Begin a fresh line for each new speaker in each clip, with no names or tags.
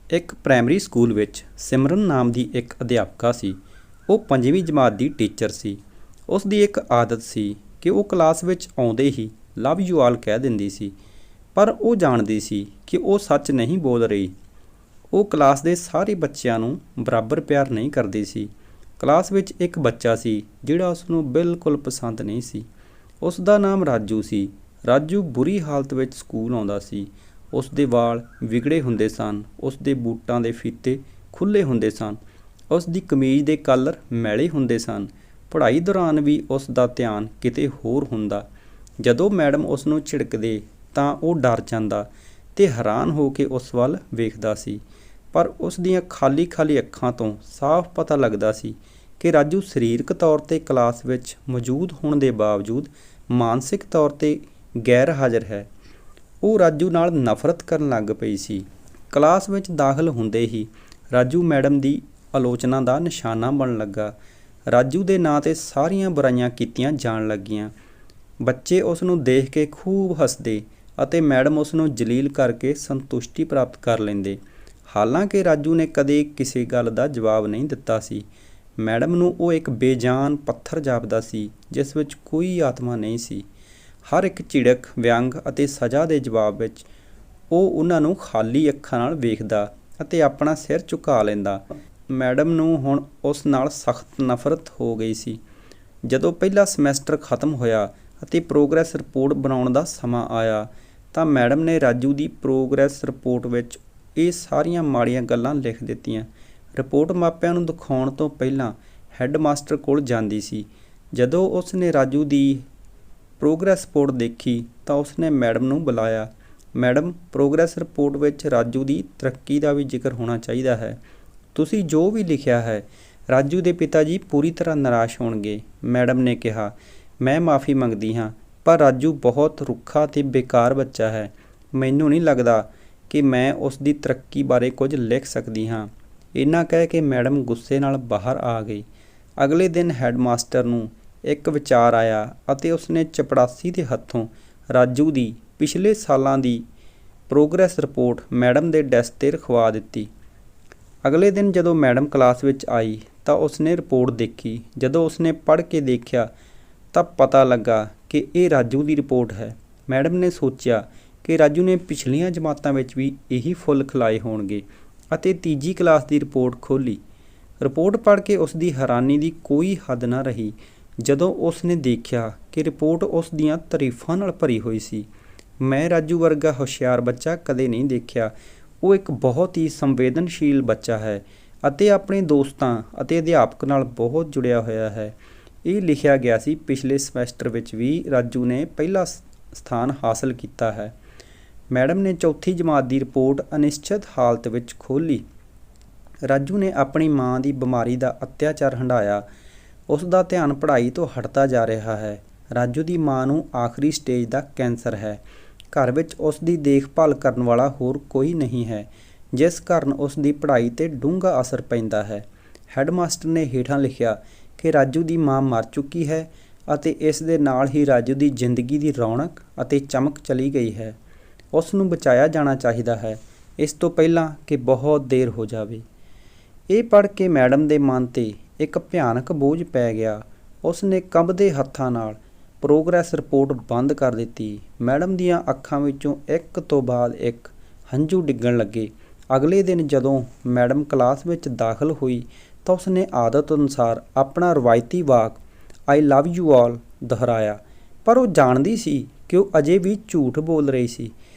ਇੱਕ primary school ਵਿੱਚ ਸਿਮਰਨ ਨਾਮ ਦੀ ਇੱਕ ਅਧਿਆਪਕਾ ਸੀ। ਉਹ 5ਵੀਂ ਜਮਾਤ ਦੀ ਟੀਚਰ ਸੀ। ਉਸ ਦੀ ਇੱਕ ਆਦਤ ਸੀ ਕਿ ਉਹ ਕਲਾਸ ਵਿੱਚ ਆਉਂਦੇ ਹੀ ਲਵ ਯੂ ਆਲ ਕਹਿ ਦਿੰਦੀ ਸੀ, ਪਰ ਉਹ ਜਾਣਦੀ ਸੀ ਕਿ ਉਹ ਸੱਚ ਨਹੀਂ ਬੋਲ ਰਹੀ। ਉਹ ਕਲਾਸ ਦੇ ਸਾਰੇ ਬੱਚਿਆਂ ਨੂੰ ਬਰਾਬਰ ਪਿਆਰ ਨਹੀਂ ਕਰਦੀ ਸੀ। ਕਲਾਸ ਵਿੱਚ ਇੱਕ ਬੱਚਾ ਸੀ ਜਿਹੜਾ ਉਸ ਨੂੰ ਬਿਲਕੁਲ ਪਸੰਦ ਨਹੀਂ ਸੀ। ਉਸ ਦਾ ਨਾਮ ਰਾਜੂ ਸੀ। ਰਾਜੂ ਬੁਰੀ ਹਾਲਤ ਵਿੱਚ ਸਕੂਲ ਆਉਂਦਾ ਸੀ। ਉਸ ਦੇ ਵਾਲ ਵਿਗੜੇ ਹੁੰਦੇ ਸਨ, ਉਸ ਦੇ ਬੂਟਾਂ ਦੇ ਫੀਤੇ ਖੁੱਲ੍ਹੇ ਹੁੰਦੇ ਸਨ, ਉਸ ਦੀ ਕਮੀਜ਼ ਦੇ ਕਾਲਰ ਮੈਲੇ ਹੁੰਦੇ ਸਨ। ਪੜ੍ਹਾਈ ਦੌਰਾਨ ਵੀ ਉਸ ਦਾ ਧਿਆਨ ਕਿਤੇ ਹੋਰ ਹੁੰਦਾ। ਜਦੋਂ ਮੈਡਮ ਉਸ ਨੂੰ ਝਿੜਕਦੇ ਤਾਂ ਉਹ ਡਰ ਜਾਂਦਾ ਅਤੇ ਹੈਰਾਨ ਹੋ ਕੇ ਉਸ ਵੱਲ ਵੇਖਦਾ ਸੀ, ਪਰ ਉਸ ਦੀਆਂ ਖਾਲੀ ਖਾਲੀ ਅੱਖਾਂ ਤੋਂ ਸਾਫ਼ ਪਤਾ ਲੱਗਦਾ ਸੀ ਕਿ ਰਾਜੂ ਸਰੀਰਕ ਤੌਰ 'ਤੇ ਕਲਾਸ ਵਿੱਚ ਮੌਜੂਦ ਹੋਣ ਦੇ ਬਾਵਜੂਦ ਮਾਨਸਿਕ ਤੌਰ 'ਤੇ ਗੈਰ ਹਾਜ਼ਰ ਹੈ। ਉਹ ਰਾਜੂ ਨਾਲ ਨਫ਼ਰਤ ਕਰਨ ਲੱਗ ਪਈ ਸੀ। ਕਲਾਸ ਵਿੱਚ ਦਾਖਲ ਹੁੰਦੇ ਹੀ ਰਾਜੂ ਮੈਡਮ ਦੀ ਆਲੋਚਨਾ ਦਾ ਨਿਸ਼ਾਨਾ ਬਣਨ ਲੱਗਾ। ਰਾਜੂ ਦੇ ਨਾਂ 'ਤੇ ਸਾਰੀਆਂ ਬੁਰਾਈਆਂ ਕੀਤੀਆਂ ਜਾਣ ਲੱਗੀਆਂ। ਬੱਚੇ ਉਸ ਨੂੰ ਦੇਖ ਕੇ ਖੂਬ ਹੱਸਦੇ ਅਤੇ ਮੈਡਮ ਉਸ ਨੂੰ ਜਲੀਲ ਕਰਕੇ ਸੰਤੁਸ਼ਟੀ ਪ੍ਰਾਪਤ ਕਰ ਲੈਂਦੇ। ਹਾਲਾਂਕਿ ਰਾਜੂ ਨੇ ਕਦੇ ਕਿਸੇ ਗੱਲ ਦਾ ਜਵਾਬ ਨਹੀਂ ਦਿੱਤਾ ਸੀ। ਮੈਡਮ ਨੂੰ ਉਹ ਇੱਕ ਬੇਜਾਨ ਪੱਥਰ ਜਾਪਦਾ ਸੀ ਜਿਸ ਵਿੱਚ ਕੋਈ ਆਤਮਾ ਨਹੀਂ ਸੀ। ਹਰ ਇੱਕ ਝਿੜਕ, ਵਿਅੰਗ ਅਤੇ ਸਜ਼ਾ ਦੇ ਜਵਾਬ ਵਿੱਚ ਉਹ ਉਹਨਾਂ ਨੂੰ ਖਾਲੀ ਅੱਖਾਂ ਨਾਲ ਵੇਖਦਾ ਅਤੇ ਆਪਣਾ ਸਿਰ ਝੁਕਾ ਲੈਂਦਾ। ਮੈਡਮ ਨੂੰ ਹੁਣ ਉਸ ਨਾਲ ਸਖਤ ਨਫ਼ਰਤ ਹੋ ਗਈ ਸੀ। ਜਦੋਂ ਪਹਿਲਾ ਸਮੈਸਟਰ ਖਤਮ ਹੋਇਆ ਅਤੇ ਪ੍ਰੋਗਰੈਸ ਰਿਪੋਰਟ ਬਣਾਉਣ ਦਾ ਸਮਾਂ ਆਇਆ ਤਾਂ ਮੈਡਮ ਨੇ ਰਾਜੂ ਦੀ ਪ੍ਰੋਗਰੈਸ ਰਿਪੋਰਟ ਵਿੱਚ ਇਹ ਸਾਰੀਆਂ ਮਾੜੀਆਂ ਗੱਲਾਂ ਲਿਖ ਦਿੱਤੀਆਂ। ਰਿਪੋਰਟ ਮਾਪਿਆਂ ਨੂੰ ਦਿਖਾਉਣ ਤੋਂ ਪਹਿਲਾਂ ਹੈੱਡ ਮਾਸਟਰ ਕੋਲ ਜਾਂਦੀ ਸੀ। ਜਦੋਂ ਉਸ ਨੇ ਰਾਜੂ ਦੀ ਪ੍ਰੋਗਰੈਸ ਰਿਪੋਰਟ ਦੇਖੀ ਤਾਂ ਉਸਨੇ ਮੈਡਮ ਨੂੰ ਬੁਲਾਇਆ। ਮੈਡਮ, ਪ੍ਰੋਗਰੈਸ ਰਿਪੋਰਟ ਵਿੱਚ ਰਾਜੂ ਦੀ ਤਰੱਕੀ ਦਾ ਵੀ ਜ਼ਿਕਰ ਹੋਣਾ ਚਾਹੀਦਾ ਹੈ। ਤੁਸੀਂ ਜੋ ਵੀ ਲਿਖਿਆ ਹੈ, ਰਾਜੂ ਦੇ ਪਿਤਾ ਜੀ ਪੂਰੀ ਤਰ੍ਹਾਂ ਨਿਰਾਸ਼ ਹੋਣਗੇ। ਮੈਡਮ ਨੇ ਕਿਹਾ, ਮੈਂ ਮਾफ़ੀ ਮੰਗਦੀ ਹਾਂ, ਪਰ ਰਾਜੂ ਬਹੁਤ ਰੁੱਖਾ ਅਤੇ ਬੇਕਾਰ ਬੱਚਾ ਹੈ। ਮੈਨੂੰ ਨਹੀਂ ਲੱਗਦਾ ਕਿ ਮੈਂ ਉਸ ਦੀ ਤਰੱਕੀ ਬਾਰੇ ਕੁਝ ਲਿਖ ਸਕਦੀ ਹਾਂ। ਇੰਨਾ ਕਹਿ ਕੇ ਮੈਡਮ ਗੁੱਸੇ ਨਾਲ ਬਾਹਰ ਆ ਗਈ। ਅਗਲੇ ਦਿਨ ਹੈੱਡ ਮਾਸਟਰ ਨੂੰ ਇੱਕ ਵਿਚਾਰ ਆਇਆ ਅਤੇ ਉਸਨੇ ਚਪੜਾਸੀ ਦੇ ਹੱਥੋਂ ਰਾਜੂ ਦੀ ਪਿਛਲੇ ਸਾਲਾਂ ਦੀ ਪ੍ਰੋਗਰੈਸ ਰਿਪੋਰਟ ਮੈਡਮ ਦੇ ਡੈਸਕ 'ਤੇ ਰਖਵਾ ਦਿੱਤੀ। ਅਗਲੇ ਦਿਨ ਜਦੋਂ ਮੈਡਮ ਕਲਾਸ ਵਿੱਚ ਆਈ ਤਾਂ ਉਸਨੇ ਰਿਪੋਰਟ ਦੇਖੀ। ਜਦੋਂ ਉਸਨੇ ਪੜ੍ਹ ਕੇ ਦੇਖਿਆ ਤਾਂ ਪਤਾ ਲੱਗਾ ਕਿ ਇਹ ਰਾਜੂ ਦੀ ਰਿਪੋਰਟ ਹੈ। ਮੈਡਮ ਨੇ ਸੋਚਿਆ ਕਿ ਰਾਜੂ ਨੇ ਪਿਛਲੀਆਂ ਜਮਾਤਾਂ ਵਿੱਚ ਵੀ ਇਹੀ ਫੁੱਲ ਖਿਲਾਏ ਹੋਣਗੇ ਅਤੇ ਤੀਜੀ ਕਲਾਸ ਦੀ ਰਿਪੋਰਟ ਖੋਲ੍ਹੀ। ਰਿਪੋਰਟ ਪੜ੍ਹ ਕੇ ਉਸ ਦੀ ਹੈਰਾਨੀ ਦੀ ਕੋਈ ਹੱਦ ਨਾ ਰਹੀ ਜਦੋਂ ਉਸ ਨੇ ਦੇਖਿਆ ਕਿ ਰਿਪੋਰਟ ਉਸ ਦੀਆਂ ਤਾਰੀਫਾਂ ਨਾਲ ਭਰੀ ਹੋਈ ਸੀ। ਮੈਂ ਰਾਜੂ ਵਰਗਾ ਹੁਸ਼ਿਆਰ ਬੱਚਾ ਕਦੇ ਨਹੀਂ ਦੇਖਿਆ। ਉਹ ਇੱਕ ਬਹੁਤ ਹੀ ਸੰਵੇਦਨਸ਼ੀਲ ਬੱਚਾ ਹੈ ਅਤੇ ਆਪਣੇ ਦੋਸਤਾਂ ਅਤੇ ਅਧਿਆਪਕ ਨਾਲ ਬਹੁਤ ਜੁੜਿਆ ਹੋਇਆ ਹੈ। ਇਹ ਲਿਖਿਆ ਗਿਆ ਸੀ ਪਿਛਲੇ ਸਮੈਸਟਰ ਵਿੱਚ ਵੀ ਰਾਜੂ ਨੇ ਪਹਿਲਾ ਸਥਾਨ ਹਾਸਲ ਕੀਤਾ ਹੈ। ਮੈਡਮ ਨੇ ਚੌਥੀ ਜਮਾਤ ਦੀ ਰਿਪੋਰਟ ਅਨਿਸ਼ਚਿਤ ਹਾਲਤ ਵਿੱਚ ਖੋਲ੍ਹੀ। ਰਾਜੂ ਨੇ ਆਪਣੀ ਮਾਂ ਦੀ ਬਿਮਾਰੀ ਦਾ ਅਤਿਆਚਾਰ ਹੰਢਾਇਆ। ਉਸ ਦਾ ਧਿਆਨ ਪੜ੍ਹਾਈ ਤੋਂ ਹਟਦਾ ਜਾ ਰਿਹਾ ਹੈ। ਰਾਜੂ ਦੀ ਮਾਂ ਨੂੰ ਆਖਰੀ ਸਟੇਜ ਦਾ ਕੈਂਸਰ ਹੈ। ਘਰ ਵਿੱਚ ਉਸ ਦੀ ਦੇਖਭਾਲ ਕਰਨ ਵਾਲਾ ਹੋਰ ਕੋਈ ਨਹੀਂ ਹੈ, ਜਿਸ ਕਾਰਨ ਉਸ ਦੀ ਪੜ੍ਹਾਈ 'ਤੇ ਡੂੰਘਾ ਅਸਰ ਪੈਂਦਾ ਹੈ। ਹੈੱਡ ਮਾਸਟਰ ਨੇ ਹੇਠਾਂ ਲਿਖਿਆ ਕਿ ਰਾਜੂ ਦੀ ਮਾਂ ਮਰ ਚੁੱਕੀ ਹੈ ਅਤੇ ਇਸ ਦੇ ਨਾਲ ਹੀ ਰਾਜੂ ਦੀ ਜ਼ਿੰਦਗੀ ਦੀ ਰੌਣਕ ਅਤੇ ਚਮਕ ਚਲੀ ਗਈ ਹੈ। ਉਸ ਨੂੰ ਬਚਾਇਆ ਜਾਣਾ ਚਾਹੀਦਾ ਹੈ, ਇਸ ਤੋਂ ਪਹਿਲਾਂ ਕਿ ਬਹੁਤ ਦੇਰ ਹੋ ਜਾਵੇ। ਇਹ ਪੜ੍ਹ ਕੇ ਮੈਡਮ ਦੇ ਮਨ 'ਤੇ ਇੱਕ ਭਿਆਨਕ ਬੋਝ ਪੈ ਗਿਆ। ਉਸ ਨੇ ਕੰਬਦੇ ਹੱਥਾਂ ਨਾਲ ਪ੍ਰੋਗਰੈਸ ਰਿਪੋਰਟ ਬੰਦ ਕਰ ਦਿੱਤੀ। ਮੈਡਮ ਦੀਆਂ ਅੱਖਾਂ ਵਿੱਚੋਂ ਇੱਕ ਤੋਂ ਬਾਅਦ ਇੱਕ ਹੰਝੂ ਡਿੱਗਣ ਲੱਗੇ। ਅਗਲੇ ਦਿਨ ਜਦੋਂ ਮੈਡਮ ਕਲਾਸ ਵਿੱਚ ਦਾਖਲ ਹੋਈ ਤਾਂ ਉਸ ਨੇ ਆਦਤ ਅਨੁਸਾਰ ਆਪਣਾ ਰਵਾਇਤੀ ਵਾਕ ਆਈ ਲਵ ਯੂ ਆਲ ਦੁਹਰਾਇਆ, ਪਰ ਉਹ ਜਾਣਦੀ ਸੀ ਕਿ ਉਹ ਅਜੇ ਵੀ ਝੂਠ ਬੋਲ ਰਹੀ ਸੀ,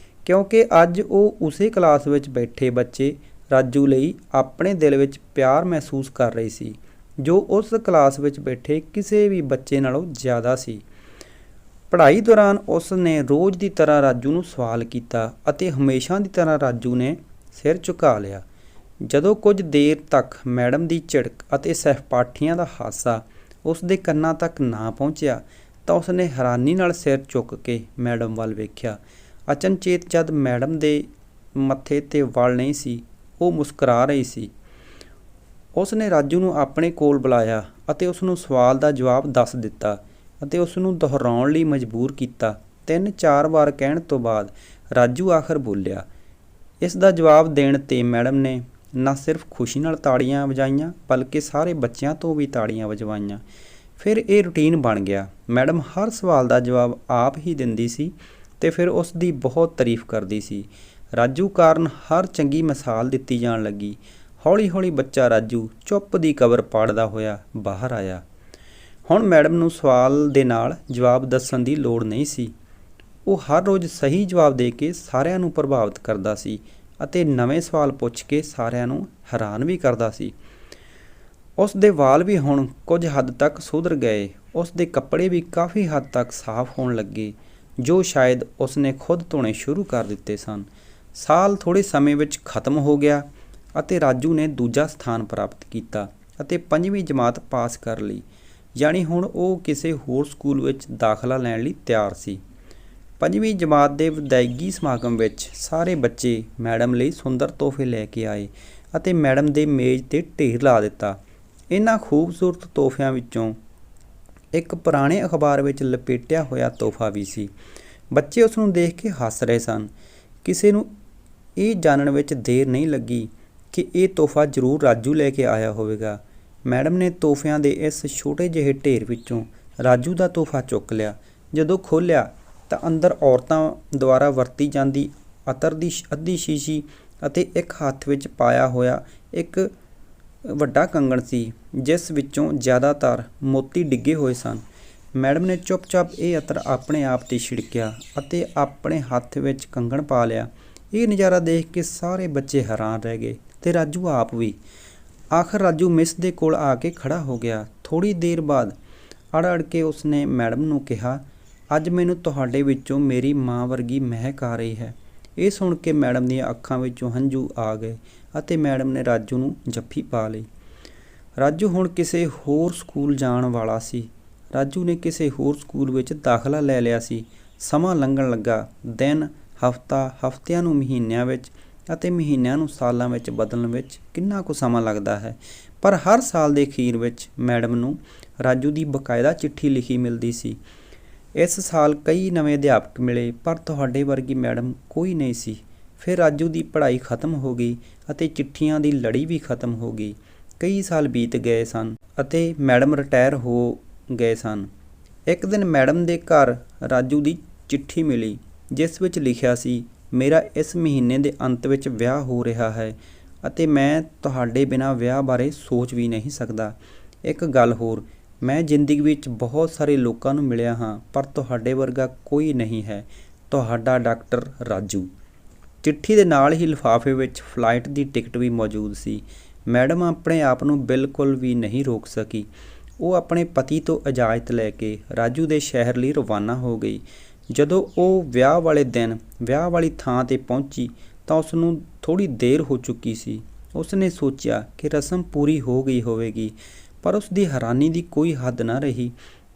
ਕਿਉਂਕਿ ਅੱਜ ਉਹ ਉਸੇ ਕਲਾਸ ਵਿੱਚ ਬੈਠੇ ਬੱਚੇ ਰਾਜੂ ਲਈ ਆਪਣੇ ਦਿਲ ਵਿੱਚ ਪਿਆਰ ਮਹਿਸੂਸ ਕਰ ਰਹੀ ਸੀ, ਜੋ ਉਸ ਕਲਾਸ ਵਿੱਚ ਬੈਠੇ ਕਿਸੇ ਵੀ ਬੱਚੇ ਨਾਲੋਂ ਜ਼ਿਆਦਾ ਸੀ। ਪੜ੍ਹਾਈ ਦੌਰਾਨ ਉਸ ਨੇ ਰੋਜ਼ ਦੀ ਤਰ੍ਹਾਂ ਰਾਜੂ ਨੂੰ ਸਵਾਲ ਕੀਤਾ ਅਤੇ ਹਮੇਸ਼ਾ ਦੀ ਤਰ੍ਹਾਂ ਰਾਜੂ ਨੇ ਸਿਰ ਝੁਕਾ ਲਿਆ। ਜਦੋਂ ਕੁਝ ਦੇਰ ਤੱਕ ਮੈਡਮ ਦੀ ਝਿੜਕ ਅਤੇ ਸਹਿਪਾਠੀਆਂ ਦਾ ਹਾਸਾ ਉਸ ਦੇ ਕੰਨਾਂ ਤੱਕ ਨਾ ਪਹੁੰਚਿਆ ਤਾਂ ਉਸ ਨੇ ਹੈਰਾਨੀ ਨਾਲ ਸਿਰ ਚੁੱਕ ਕੇ ਮੈਡਮ ਵੱਲ ਵੇਖਿਆ। ਅਚਨਚੇਤ ਜਦ ਮੈਡਮ ਦੇ ਮੱਥੇ 'ਤੇ ਵਾਲ ਨਹੀਂ ਸੀ, ਉਹ ਮੁਸਕਰਾ ਰਹੀ ਸੀ। ਉਸ ਨੇ ਰਾਜੂ ਨੂੰ ਆਪਣੇ ਕੋਲ ਬੁਲਾਇਆ ਅਤੇ ਉਸ ਨੂੰ ਸਵਾਲ ਦਾ ਜਵਾਬ ਦੱਸ ਦਿੱਤਾ ਅਤੇ ਉਸ ਨੂੰ ਦੁਹਰਾਉਣ ਲਈ ਮਜਬੂਰ ਕੀਤਾ। 3-4 ਵਾਰ ਕਹਿਣ ਤੋਂ ਬਾਅਦ ਰਾਜੂ ਆਖਰ ਬੋਲਿਆ, ਇਸ ਦਾ ਜਵਾਬ ਦੇਣ 'ਤੇ ਮੈਡਮ ਨੇ ਨਾ ਸਿਰਫ ਖੁਸ਼ੀ ਨਾਲ ਤਾੜੀਆਂ ਵਜਾਈਆਂ ਬਲਕਿ ਸਾਰੇ ਬੱਚਿਆਂ ਤੋਂ ਵੀ ਤਾੜੀਆਂ ਵਜਵਾਈਆਂ। ਫਿਰ ਇਹ ਰੂਟੀਨ ਬਣ ਗਿਆ। ਮੈਡਮ ਹਰ ਸਵਾਲ ਦਾ ਜਵਾਬ ਆਪ ਹੀ ਦਿੰਦੀ ਸੀ ਤੇ ਫਿਰ ਉਸ ਦੀ ਬਹੁਤ ਤਾਰੀਫ ਕਰਦੀ ਸੀ। ਰਾਜੂ ਕਾਰਨ ਹਰ ਚੰਗੀ ਮਿਸਾਲ ਦਿੱਤੀ ਜਾਣ ਲੱਗੀ। ਹੌਲੀ ਹੌਲੀ ਬੱਚਾ ਰਾਜੂ ਚੁੱਪ ਦੀ ਕਬਰ ਪਾੜਦਾ ਹੋਇਆ ਬਾਹਰ ਆਇਆ। ਹੁਣ ਮੈਡਮ ਨੂੰ ਸਵਾਲ ਦੇ ਨਾਲ ਜਵਾਬ ਦੱਸਣ ਦੀ ਲੋੜ ਨਹੀਂ ਸੀ। ਉਹ ਹਰ ਰੋਜ਼ ਸਹੀ ਜਵਾਬ ਦੇ ਕੇ ਸਾਰਿਆਂ ਨੂੰ ਪ੍ਰਭਾਵਿਤ ਕਰਦਾ ਸੀ ਅਤੇ ਨਵੇਂ ਸਵਾਲ ਪੁੱਛ ਕੇ ਸਾਰਿਆਂ ਨੂੰ ਹੈਰਾਨ ਵੀ ਕਰਦਾ ਸੀ। ਉਸ ਦੇ ਵਾਲ ਵੀ ਹੁਣ ਕੁਝ ਹੱਦ ਤੱਕ ਸੁਧਰ ਗਏ। ਉਸ ਦੇ ਕੱਪੜੇ ਵੀ ਕਾਫੀ ਹੱਦ ਤੱਕ ਸਾਫ਼ ਹੋਣ ਲੱਗੇ, ਜੋ ਸ਼ਾਇਦ ਉਸ ਨੇ ਖੁਦ ਧੋਣੇ ਸ਼ੁਰੂ ਕਰ ਦਿੱਤੇ ਸਨ। ਸਾਲ ਥੋੜ੍ਹੇ ਸਮੇਂ ਵਿੱਚ ਖਤਮ ਹੋ ਗਿਆ ਅਤੇ ਰਾਜੂ ਨੇ ਦੂਜਾ ਸਥਾਨ ਪ੍ਰਾਪਤ ਕੀਤਾ ਅਤੇ 5ਵੀਂ ਜਮਾਤ ਪਾਸ ਕਰ ਲਈ। ਯਾਨੀ ਹੁਣ ਉਹ ਕਿਸੇ ਹੋਰ ਸਕੂਲ ਵਿੱਚ ਦਾਖਲਾ ਲੈਣ ਲਈ ਤਿਆਰ ਸੀ। 5ਵੀਂ ਜਮਾਤ ਦੇ ਵਿਦਾਇਗੀ ਸਮਾਗਮ ਵਿੱਚ ਸਾਰੇ ਬੱਚੇ ਮੈਡਮ ਲਈ ਸੁੰਦਰ ਤੋਹਫੇ ਲੈ ਕੇ ਆਏ ਅਤੇ ਮੈਡਮ ਦੇ ਮੇਜ਼ 'ਤੇ ਢੇਰ ਲਾ ਦਿੱਤਾ। ਇਹਨਾਂ ਖੂਬਸੂਰਤ ਤੋਹਫਿਆਂ ਵਿੱਚੋਂ ਇੱਕ ਪੁਰਾਣੇ ਅਖਬਾਰ ਵਿੱਚ ਲਪੇਟਿਆ ਹੋਇਆ ਤੋਹਫਾ ਵੀ ਸੀ। ਬੱਚੇ ਉਸ ਨੂੰ ਦੇਖ ਕੇ ਹੱਸ ਰਹੇ ਸਨ। ਕਿਸੇ ਨੂੰ ਇਹ ਜਾਣਨ ਵਿੱਚ ਦੇਰ ਨਹੀਂ ਲੱਗੀ ਕਿ ਇਹ ਤੋਹਫਾ ਜ਼ਰੂਰ ਰਾਜੂ ਲੈ ਕੇ ਆਇਆ ਹੋਵੇਗਾ। ਮੈਡਮ ਨੇ ਤੋਹਫਿਆਂ ਦੇ ਇਸ ਛੋਟੇ ਜਿਹੇ ਢੇਰ ਵਿੱਚੋਂ ਰਾਜੂ ਦਾ ਤੋਹਫਾ ਚੁੱਕ ਲਿਆ। ਜਦੋਂ ਖੋਲ੍ਹਿਆ ਤਾਂ ਅੰਦਰ ਔਰਤਾਂ ਦੁਆਰਾ ਵਰਤੀ ਜਾਂਦੀ ਅਤਰ ਦੀ ਅੱਧੀ ਸ਼ੀਸ਼ੀ ਅਤੇ ਇੱਕ ਹੱਥ ਵਿੱਚ ਪਾਇਆ ਹੋਇਆ ਇੱਕ ਵੱਡਾ ਕੰਗਣ ਸੀ, ਜਿਸ ਵਿੱਚੋਂ ਜ਼ਿਆਦਾਤਰ ਮੋਤੀ ਡਿੱਗੇ ਹੋਏ ਸਨ। ਮੈਡਮ ਨੇ ਚੁੱਪਚਾਪ ਇਹ ਅਤਰ ਆਪਣੇ ਆਪ 'ਤੇ ਛਿੜਕਿਆ ਅਤੇ ਆਪਣੇ ਹੱਥ ਵਿੱਚ ਕੰਗਣ ਪਾ ਲਿਆ। ਇਹ ਨਜ਼ਾਰਾ ਦੇਖ ਕੇ ਸਾਰੇ ਬੱਚੇ ਹੈਰਾਨ ਰਹਿ ਗਏ ਤੇ ਰਾਜੂ ਆਪ ਵੀ। ਆਖਰ ਰਾਜੂ ਮਿਸ ਦੇ ਕੋਲ ਆ ਕੇ ਖੜਾ ਹੋ ਗਿਆ। ਥੋੜ੍ਹੀ ਦੇਰ ਬਾਅਦ ਅੜ ਕੇ ਉਸਨੇ ਮੈਡਮ ਨੂੰ ਕਿਹਾ, ਅੱਜ ਮੈਨੂੰ ਤੁਹਾਡੇ ਵਿੱਚੋਂ ਮੇਰੀ ਮਾਂ ਵਰਗੀ ਮਹਿਕ ਆ ਰਹੀ ਹੈ। ਇਹ ਸੁਣ ਕੇ ਮੈਡਮ ਦੀਆਂ ਅੱਖਾਂ ਵਿੱਚੋਂ ਹੰਝੂ ਆ ਗਏ ਅਤੇ ਮੈਡਮ ਨੇ ਰਾਜੂ ਨੂੰ ਜੱਫੀ ਪਾ ਲਈ। ਰਾਜੂ ਹੁਣ ਕਿਸੇ ਹੋਰ ਸਕੂਲ ਜਾਣ ਵਾਲਾ ਸੀ। ਰਾਜੂ ਨੇ ਕਿਸੇ ਹੋਰ ਸਕੂਲ ਵਿੱਚ ਦਾਖਲਾ ਲੈ ਲਿਆ ਸੀ। ਸਮਾਂ ਲੰਘਣ ਲੱਗਾ। ਦਿਨ, ਹਫ਼ਤਾ, ਹਫ਼ਤਿਆਂ ਨੂੰ ਮਹੀਨਿਆਂ ਵਿੱਚ ਅਤੇ ਮਹੀਨਿਆਂ ਨੂੰ ਸਾਲਾਂ ਵਿੱਚ ਬਦਲਣ ਵਿੱਚ ਕਿੰਨਾ ਕੁ ਸਮਾਂ ਲੱਗਦਾ ਹੈ, ਪਰ ਹਰ ਸਾਲ ਦੇ ਅਖੀਰ ਵਿੱਚ ਮੈਡਮ ਨੂੰ ਰਾਜੂ ਦੀ ਬਕਾਇਦਾ ਚਿੱਠੀ ਲਿਖੀ ਮਿਲਦੀ ਸੀ। ਇਸ ਸਾਲ ਕਈ ਨਵੇਂ ਅਧਿਆਪਕ ਮਿਲੇ, ਪਰ ਤੁਹਾਡੇ ਵਰਗੀ ਮੈਡਮ ਕੋਈ ਨਹੀਂ ਸੀ। ਫਿਰ ਰਾਜੂ ਦੀ ਪੜ੍ਹਾਈ ਖਤਮ ਹੋ ਗਈ ਅਤੇ ਚਿੱਠੀਆਂ ਦੀ ਲੜੀ ਵੀ ਖਤਮ ਹੋ ਗਈ। ਕਈ ਸਾਲ ਬੀਤ ਗਏ ਸਨ ਅਤੇ ਮੈਡਮ ਰਿਟਾਇਰ ਹੋ ਗਏ ਸਨ। ਇੱਕ ਦਿਨ ਮੈਡਮ ਦੇ ਘਰ ਰਾਜੂ ਦੀ ਚਿੱਠੀ ਮਿਲੀ, ਜਿਸ ਵਿੱਚ ਲਿਖਿਆ ਸੀ, ਮੇਰਾ ਇਸ ਮਹੀਨੇ ਦੇ ਅੰਤ ਵਿੱਚ ਵਿਆਹ ਹੋ ਰਿਹਾ ਹੈ ਅਤੇ ਮੈਂ ਤੁਹਾਡੇ ਬਿਨਾਂ ਵਿਆਹ ਬਾਰੇ ਸੋਚ ਵੀ ਨਹੀਂ ਸਕਦਾ। ਇੱਕ ਗੱਲ ਹੋਰ, ਮੈਂ ਜ਼ਿੰਦਗੀ ਵਿੱਚ ਬਹੁਤ ਸਾਰੇ ਲੋਕਾਂ ਨੂੰ ਮਿਲਿਆ ਹਾਂ, ਪਰ ਤੁਹਾਡੇ ਵਰਗਾ ਕੋਈ ਨਹੀਂ ਹੈ। ਤੁਹਾਡਾ ਡਾਕਟਰ ਰਾਜੂ। ਚਿੱਠੀ ਦੇ ਨਾਲ ਹੀ ਲਿਫਾਫੇ ਵਿੱਚ ਫਲਾਈਟ ਦੀ ਟਿਕਟ ਵੀ ਮੌਜੂਦ ਸੀ। ਮੈਡਮ ਆਪਣੇ ਆਪ ਨੂੰ ਬਿਲਕੁਲ ਵੀ ਨਹੀਂ ਰੋਕ ਸਕੀ। ਉਹ ਆਪਣੇ ਪਤੀ ਤੋਂ ਇਜਾਜ਼ਤ ਲੈ ਕੇ ਰਾਜੂ ਦੇ ਸ਼ਹਿਰ ਲਈ ਰਵਾਨਾ ਹੋ ਗਈ। ਜਦੋਂ ਉਹ ਵਿਆਹ ਵਾਲੇ ਦਿਨ ਵਿਆਹ ਵਾਲੀ ਥਾਂ 'ਤੇ ਪਹੁੰਚੀ ਤਾਂ ਉਸ ਨੂੰ ਥੋੜ੍ਹੀ ਦੇਰ ਹੋ ਚੁੱਕੀ ਸੀ। ਉਸ ਨੇ ਸੋਚਿਆ ਕਿ ਰਸਮ ਪੂਰੀ ਹੋ ਗਈ ਹੋਵੇਗੀ, ਪਰ ਉਸ ਦੀ ਹੈਰਾਨੀ ਦੀ ਕੋਈ ਹੱਦ ਨਾ ਰਹੀ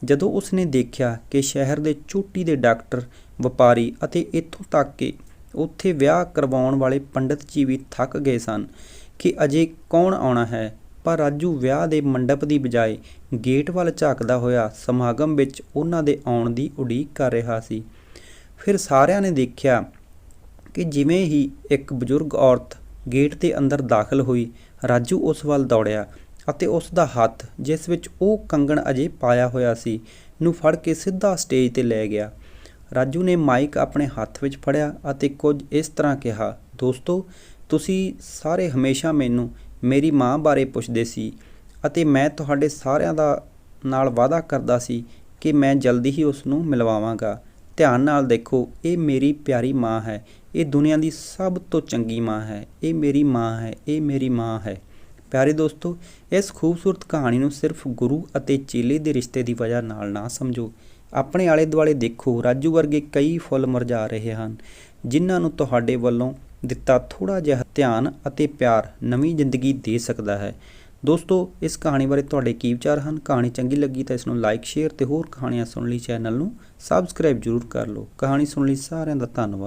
ਜਦੋਂ ਉਸ ਨੇ ਦੇਖਿਆ ਕਿ ਸ਼ਹਿਰ ਦੇ ਚੋਟੀ ਦੇ ਡਾਕਟਰ, ਵਪਾਰੀ ਅਤੇ ਇੱਥੋਂ ਤੱਕ ਕਿ ਉੱਥੇ ਵਿਆਹ ਕਰਵਾਉਣ ਵਾਲੇ ਪੰਡਿਤ ਜੀ ਵੀ ਥੱਕ ਗਏ ਸਨ ਕਿ ਅਜੇ ਕੌਣ ਆਉਣਾ ਹੈ। ਪਰ ਰਾਜੂ ਵਿਆਹ ਦੇ ਮੰਡਪ ਦੀ ਬਜਾਏ ਗੇਟ ਵੱਲ ਝਾਕਦਾ ਹੋਇਆ ਸਮਾਗਮ ਵਿੱਚ ਉਹਨਾਂ ਦੇ ਆਉਣ ਦੀ ਉਡੀਕ ਕਰ ਰਿਹਾ ਸੀ। ਫਿਰ ਸਾਰਿਆਂ ਨੇ ਦੇਖਿਆ ਕਿ ਜਿਵੇਂ ਹੀ ਇੱਕ ਬਜ਼ੁਰਗ ਔਰਤ ਗੇਟ ਦੇ ਅੰਦਰ ਦਾਖਲ ਹੋਈ, ਰਾਜੂ ਉਸ ਵੱਲ ਦੌੜਿਆ ਅਤੇ ਉਸ ਦਾ ਹੱਥ, ਜਿਸ ਵਿੱਚ ਉਹ ਕੰਗਣ ਅਜੇ ਪਾਇਆ ਹੋਇਆ ਸੀ, ਨੂੰ ਫੜ ਕੇ ਸਿੱਧਾ ਸਟੇਜ 'ਤੇ ਲੈ ਗਿਆ। ਰਾਜੂ ਨੇ ਮਾਈਕ ਆਪਣੇ ਹੱਥ ਵਿੱਚ ਫੜਿਆ ਅਤੇ ਕੁਝ ਇਸ ਤਰ੍ਹਾਂ ਕਿਹਾ, ਦੋਸਤੋ, ਤੁਸੀਂ ਸਾਰੇ ਹਮੇਸ਼ਾ ਮੈਨੂੰ ਮੇਰੀ ਮਾਂ ਬਾਰੇ ਪੁੱਛਦੇ ਸੀ ਅਤੇ ਮੈਂ ਤੁਹਾਡੇ ਸਾਰਿਆਂ ਨਾਲ ਵਾਅਦਾ ਕਰਦਾ ਸੀ ਕਿ ਮੈਂ ਜਲਦੀ ਹੀ ਉਸ ਨੂੰ ਮਿਲਵਾਵਾਂਗਾ। ਧਿਆਨ ਨਾਲ ਦੇਖੋ, ਇਹ ਮੇਰੀ ਪਿਆਰੀ ਮਾਂ ਹੈ। ਇਹ ਦੁਨੀਆ ਦੀ ਸਭ ਤੋਂ ਚੰਗੀ ਮਾਂ ਹੈ। ਇਹ ਮੇਰੀ ਮਾਂ ਹੈ। ਇਹ ਮੇਰੀ ਮਾਂ ਹੈ। ਪਿਆਰੇ ਦੋਸਤੋ, ਇਸ ਖੂਬਸੂਰਤ ਕਹਾਣੀ ਨੂੰ ਸਿਰਫ ਗੁਰੂ ਅਤੇ ਚੇਲੇ ਦੇ ਰਿਸ਼ਤੇ ਦੀ ਵਜ੍ਹਾ ਨਾਲ ਨਾ ਸਮਝੋ। ਆਪਣੇ ਆਲੇ ਦੁਆਲੇ ਦੇਖੋ, ਰਾਜੂ ਵਰਗੇ ਕਈ ਫੁੱਲ ਮੁਰਝਾ ਰਹੇ ਹਨ, ਜਿਨ੍ਹਾਂ ਨੂੰ ਤੁਹਾਡੇ ਵੱਲੋਂ ਦਿੱਤਾ ਥੋੜ੍ਹਾ ਜਿਹਾ ਧਿਆਨ ਅਤੇ ਪਿਆਰ ਨਵੀਂ ਜ਼ਿੰਦਗੀ ਦੇ ਸਕਦਾ ਹੈ। ਦੋਸਤੋ, ਇਸ ਕਹਾਣੀ ਬਾਰੇ ਤੁਹਾਡੇ ਕੀ ਵਿਚਾਰ ਹਨ? ਕਹਾਣੀ ਚੰਗੀ ਲੱਗੀ ਤਾਂ ਇਸ ਨੂੰ ਲਾਈਕ, ਸ਼ੇਅਰ ਅਤੇ ਹੋਰ ਕਹਾਣੀਆਂ ਸੁਣਨ ਲਈ ਚੈਨਲ ਨੂੰ ਸਬਸਕ੍ਰਾਈਬ ਜ਼ਰੂਰ ਕਰ ਲਓ। ਕਹਾਣੀ ਸੁਣਨ ਲਈ ਸਾਰਿਆਂ ਦਾ ਧੰਨਵਾਦ।